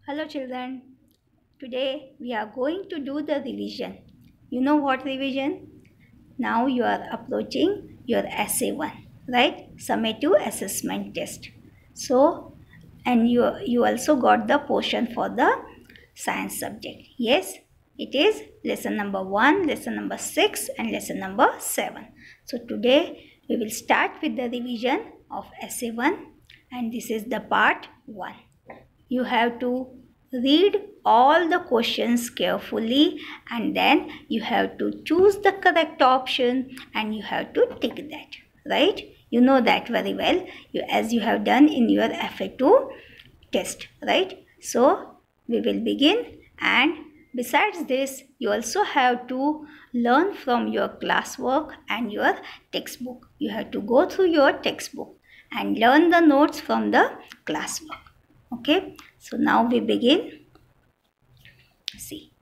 Hello children, today we are going to do the revision. You know what revision? Now you are approaching your essay 1, right? Summative assessment test. So, and you also got the portion for the science subject. Yes, it is lesson number 1, lesson number 6 and lesson number 7. So today we will start with the revision of essay 1 and this is the part 1. You have to read all the questions carefully and then you have to choose the correct option and you have to tick that, right? You know that very well, as you have done in your FA2 test, right? So we will begin, and besides this you also have to learn from your classwork and your textbook. You have to go through your textbook and learn the notes from the classwork. Okay, so now we begin. See,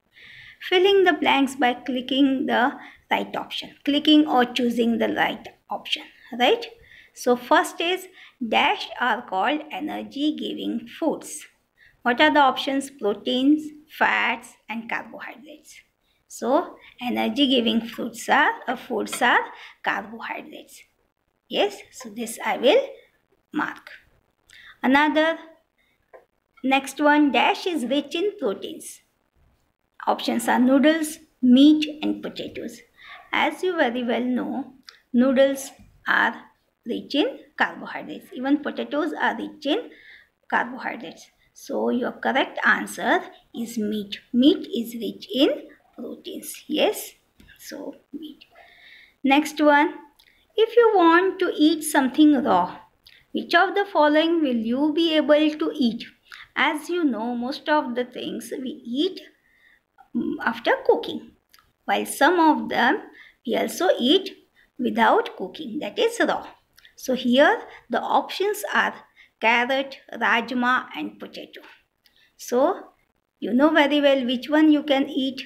filling the blanks by clicking the right option, clicking or choosing the right option, right? So first is dash are called energy giving foods. What are the options? Proteins, fats and carbohydrates. So energy giving foods are carbohydrates. Yes, so this I will mark. Another next one, dash is rich in proteins. Options are noodles, meat and potatoes. As you very well know, noodles are rich in carbohydrates. Even potatoes are rich in carbohydrates. So your correct answer is meat. Meat is rich in proteins. Yes, so meat. Next one, if you want to eat something raw, which of the following will you be able to eat? As you know, most of the things we eat after cooking, while some of them we also eat without cooking, that is raw. So here the options are carrot, rajma and potato. So you know very well which one you can eat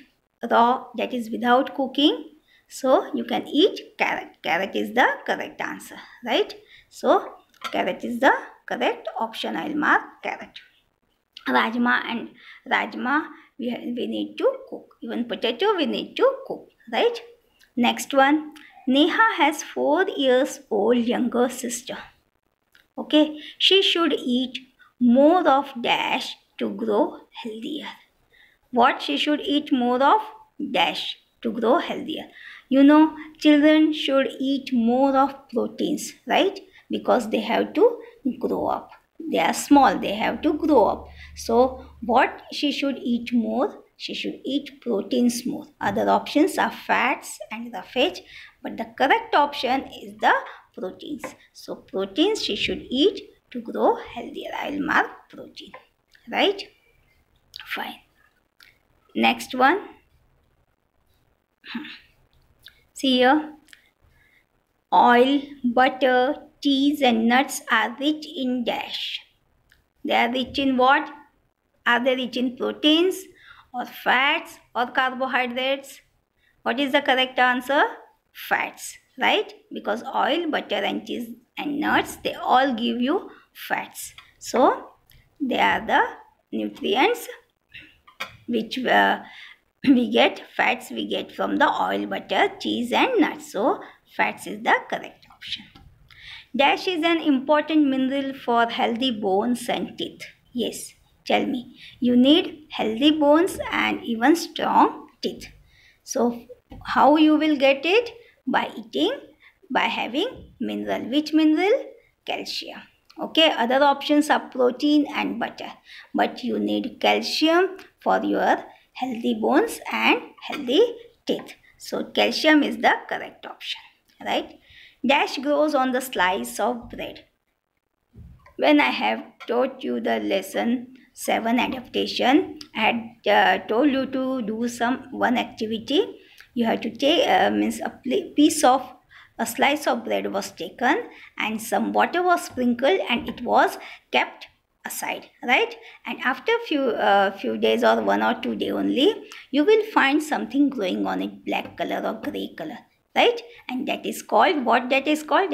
raw, that is without cooking. So you can eat carrot. Carrot is the correct answer, right? So carrot is the correct option. I will mark carrot. Rajma we need to cook. Even potato we need to cook, right? Next one, Neha has 4 years old younger sister. Okay, she should eat more of dash to grow healthier. What she should eat more of? Dash to grow healthier. You know, children should eat more of proteins, right? Because they have to grow up. They are small, they have to grow up. So what she should eat more? She should eat proteins more. Other options are fats and roughage, but the correct option is the proteins. So proteins she should eat to grow healthier. I will mark protein, right? Fine. Next one. See here. Oil, butter, cheese and nuts are rich in dash. They are rich in what? Are they rich in proteins or fats or carbohydrates? What is the correct answer? Fats, right? Because oil, butter and cheese and nuts, they all give you fats. So they are the nutrients which we get. Fats we get from the oil, butter, cheese and nuts. So fats is the correct option. Dash is an important mineral for healthy bones and teeth. Yes, tell me. You need healthy bones and even strong teeth. So how you will get it? By eating, by having mineral. Which mineral? Calcium. Okay, other options are protein and butter. But you need calcium for your healthy bones and healthy teeth. So calcium is the correct option, right? Dash grows on the slice of bread. When I have taught you the lesson 7 adaptation, I had told you to do one activity. You have to take a slice of bread was taken and some water was sprinkled and it was kept aside, right? And after few days or 1 or 2 days only, you will find something growing on it, black color or gray color, right? And that is called what? That is called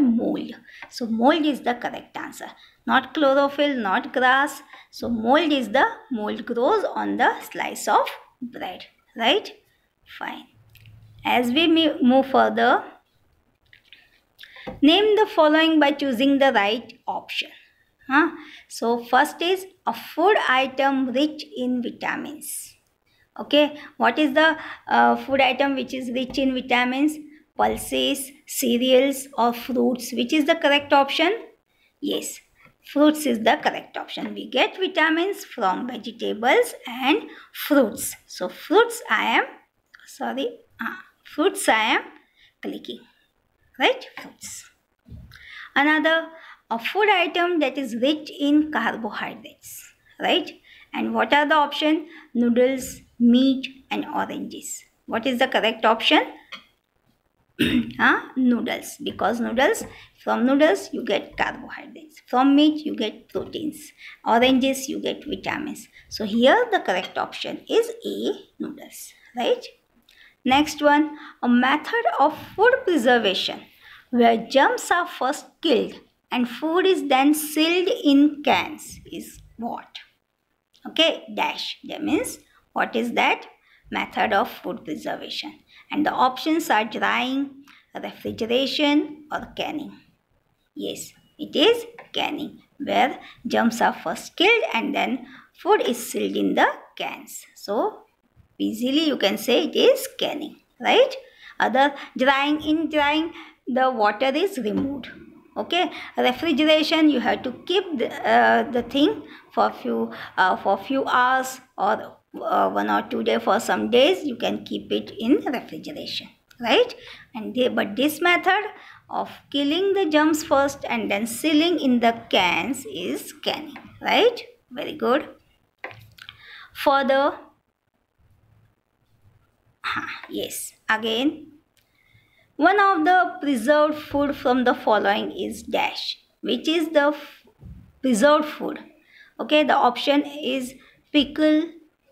mold. So mold is the correct answer. not chlorophyll, not grass. So mold is the mold grows on the slice of bread, right? Fine. As we move further, name the following by choosing the right option. So first is a food item rich in vitamins. Okay, what is the food item which is rich in vitamins? Pulses, cereals or fruits? Which is the correct option? Yes, fruits is the correct option. We get vitamins from vegetables and fruits. So fruits I am clicking, right? Fruits. Another, a food item that is rich in carbohydrates, right? And what are the options? Noodles, meat and oranges. What is the correct option? Noodles, because from noodles you get carbohydrates, from meat you get proteins, oranges you get vitamins. So here the correct option is A, noodles, right? Next one, a method of food preservation where germs are first killed and food is then sealed in cans is what? Okay, dash. That means what is that? Method of food preservation. And the options are drying, refrigeration or canning. Yes, it is canning, where germs are first killed and then food is sealed in the cans. So easily you can say it is canning, right? Other drying, in drying the water is removed. Okay, refrigeration, you have to keep the thing for few hours or 1 or 2 days. For some days you can keep it in refrigeration, right? And but this method of killing the germs first and then sealing in the cans is canning, right? Very good. Further, yes, again, one of the preserved food from the following is dash. Which is the preserved food? Okay, the option is pickle,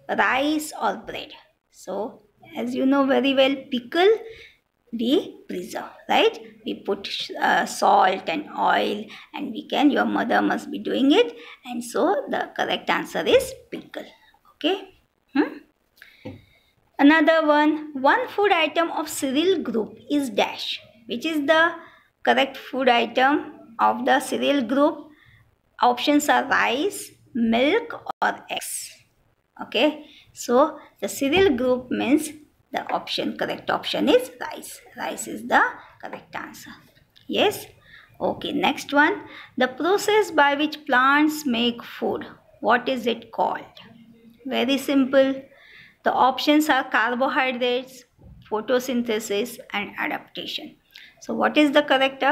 rice or bread. So as you know very well, pickle we preserve, right? We put salt and oil and your mother must be doing it, and so the correct answer is pickle. Okay. Another one food item of cereal group is dash. Which is the correct food item of the cereal group? Options are rice, milk or eggs. Okay, so the cereal group means the correct option is rice. Rice is the correct answer. Yes. Okay, next one. The process by which plants make food. What is it called? Very simple. The options are carbohydrates, photosynthesis and adaptation. So what is the correct?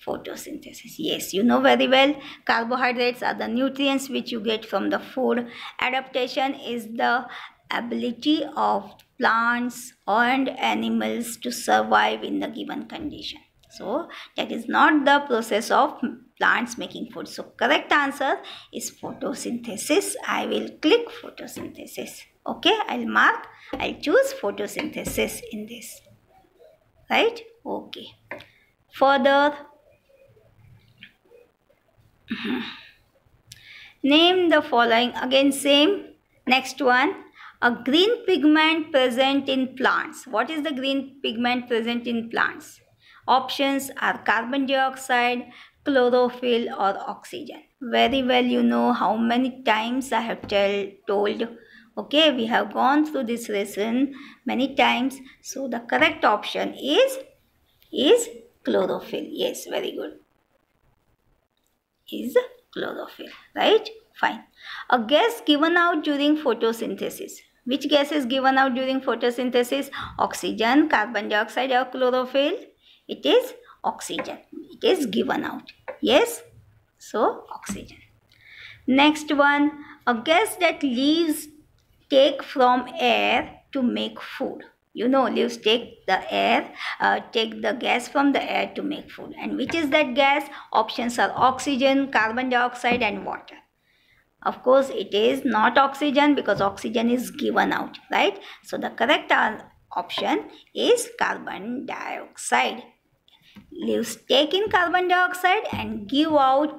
Photosynthesis. Yes, you know very well. Carbohydrates are the nutrients which you get from the food. Adaptation is the ability of plants and animals to survive in the given condition. So that is not the process of plants making food. So correct answer is photosynthesis. I will click photosynthesis. Okay, I'll choose photosynthesis in this. Right? Okay. Further, name the following. Again same. Next one. A green pigment present in plants. What is the green pigment present in plants? Options are carbon dioxide, chlorophyll or oxygen. Very well you know how many times I have told. Okay, we have gone through this lesson many times. So the correct option is chlorophyll. Yes, very good. Is chlorophyll, right? Fine. A gas given out during photosynthesis. Which gas is given out during photosynthesis? Oxygen, carbon dioxide or chlorophyll? It is oxygen. It is given out. Yes? So, oxygen. Next one. A gas that leaves take from air to make food. You know, leaves take the gas from the air to make food. And which is that gas? Options are oxygen, carbon dioxide and water. Of course, it is not oxygen because oxygen is given out, right? So the correct option is carbon dioxide. Leaves take in carbon dioxide and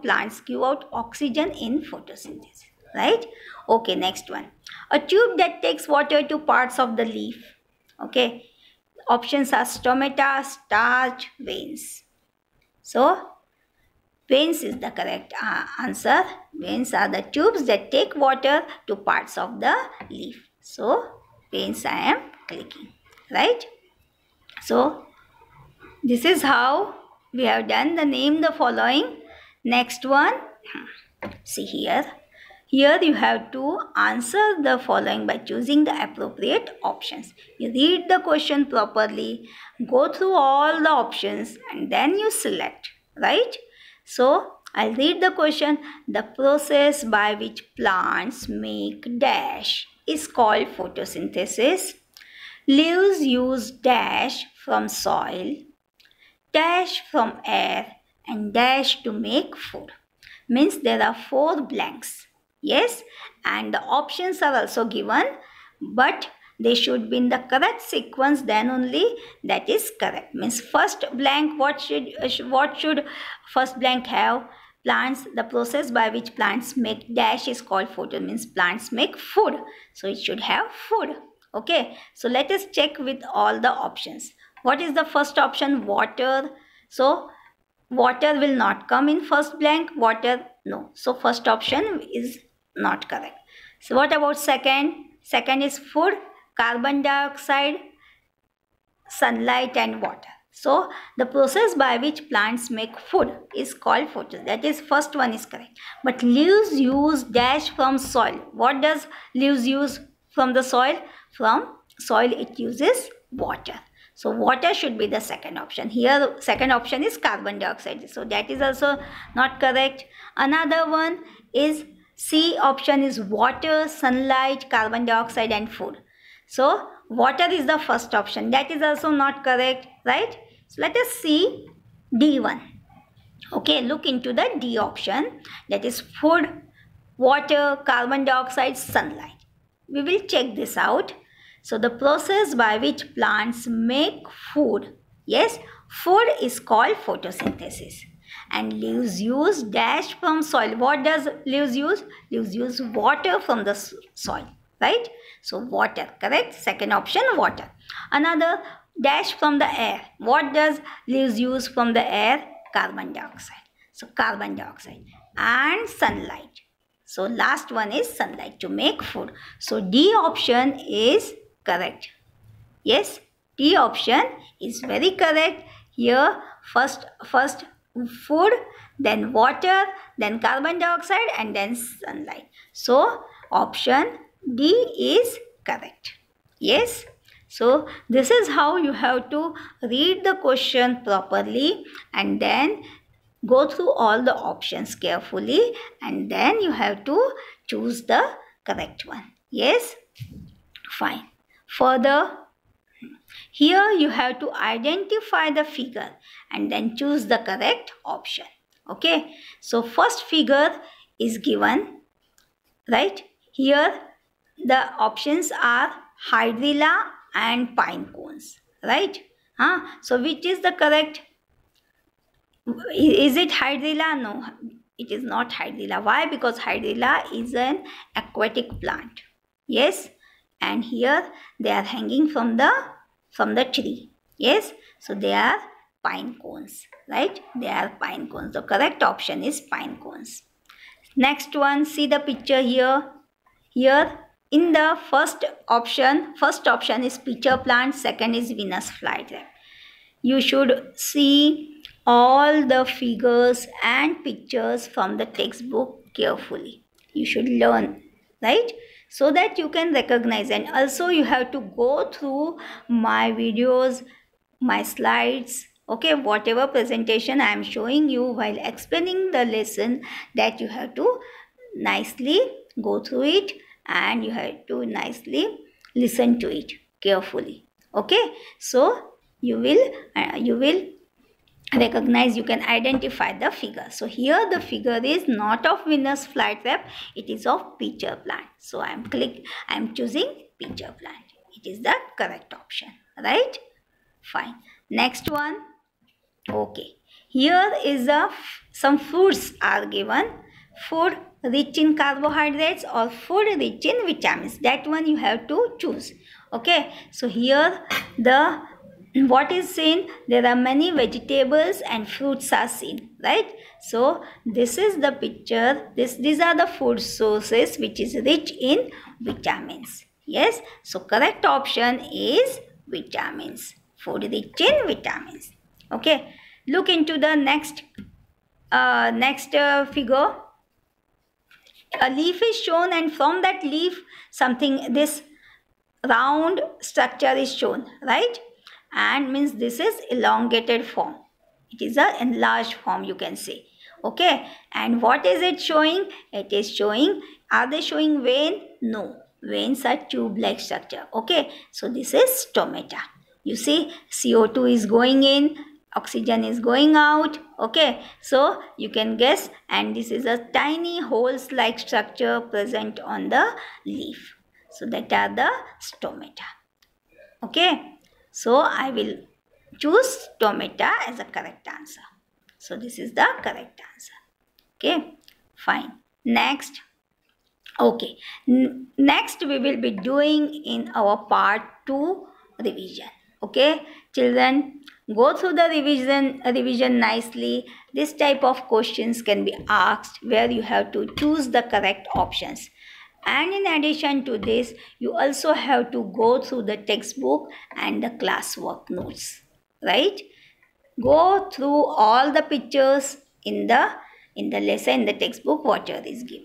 plants give out oxygen in photosynthesis, right? Okay, next one. A tube that takes water to parts of the leaf. Okay, options are stomata, starch, veins. So, veins is the correct answer. Veins are the tubes that take water to parts of the leaf. So, veins I am clicking, right? So, this is how we have done the name the following. Next one, see here. Here you have to answer the following by choosing the appropriate options. You read the question properly, go through all the options and then you select, right? So, I'll read the question. The process by which plants make dash is called photosynthesis. Leaves use dash from soil, dash from air and dash to make food. Means there are 4 blanks. Yes, and the options are also given, but they should be in the correct sequence, then only that is correct. Means first blank, what should first blank have? Plants, the process by which plants make dash is called photo, means plants make food. So it should have food. Okay, so let us check with all the options. What is the first option? Water. So water will not come in first blank. Water, no. So first option is not correct. So what about second? Second is food, carbon dioxide, sunlight and water. So the process by which plants make food is called photosynthesis. That is first one is correct. But leaves use dash from soil. What does leaves use from the soil? From soil it uses water. So water should be the second option. Here second option is carbon dioxide. So that is also not correct. Another one is C option is water, sunlight, carbon dioxide and food. So water is the first option. That is also not correct, right? So let us see D1. Okay, look into the D option. That is food, water, carbon dioxide, sunlight. We will check this out. So the process by which plants make food, yes, food is called photosynthesis. And leaves use dash from soil. What does leaves use? Leaves use water from the soil, right? So water, correct? Second option, water. Another, dash from the air. What does leaves use from the air? Carbon dioxide. So carbon dioxide and sunlight. So last one is sunlight to make food. So D option is correct. Yes, D option is very correct. Here first food, then water, then carbon dioxide and then sunlight. So option D is correct. Yes. So this is how you have to read the question properly and then go through all the options carefully and then you have to choose the correct one. Yes. Fine. Further, here you have to identify the figure and then choose the correct option. Okay. So first figure is given, right? Here the options are hydrilla and pine cones, right? So which is the correct? Is it hydrilla? No, it is not hydrilla. Why? Because hydrilla is an aquatic plant. Yes, and here they are hanging from the tree. Yes, so they are pine cones, right? They are pine cones. The correct option is pine cones. Next one, see the picture here. Here in the first option is pitcher plant, second is Venus flytrap. You should see all the figures and pictures from the textbook carefully. You should learn, right? So that you can recognize, and also you have to go through my videos, my slides, okay, whatever presentation I am showing you while explaining the lesson, that you have to nicely go through it and you have to nicely listen to it carefully. Okay, so you will recognize, you can identify the figure. So here the figure is not of Venus flytrap, it is of pitcher plant. So I am choosing pitcher plant. It is the correct option, right? Fine. Next one, Okay. Here is some foods are given. Food rich in carbohydrates or food rich in vitamins. That one you have to choose. Okay. So here the what is seen, there are many vegetables and fruits are seen, right? So this is the picture. These are the food sources which is rich in vitamins. Yes. So correct option is vitamins. Food rich in vitamins. Okay, look into the next figure. A leaf is shown, and from that leaf something, this round structure is shown, right? And means this is elongated form. It is a enlarged form, you can say. Okay, and what is it showing? It is showing, are they showing vein? No, veins are tube-like structure. Okay, so this is stomata. You see, CO2 is going in, oxygen is going out. Okay, so you can guess, and this is a tiny holes like structure present on the leaf. So that are the stomata. Okay, so I will choose stomata as a correct answer. So this is the correct answer. Okay, fine. Next. Okay, next we will be doing in our part 2 revision. Okay, children, go through the revision nicely. This type of questions can be asked where you have to choose the correct options. And in addition to this, you also have to go through the textbook and the classwork notes, right? Go through all the pictures in the lesson, in the textbook, whatever is given.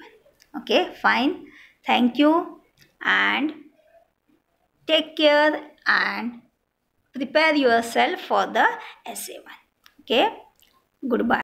Okay, fine. Thank you and take care and prepare yourself for the essay one. Okay, goodbye.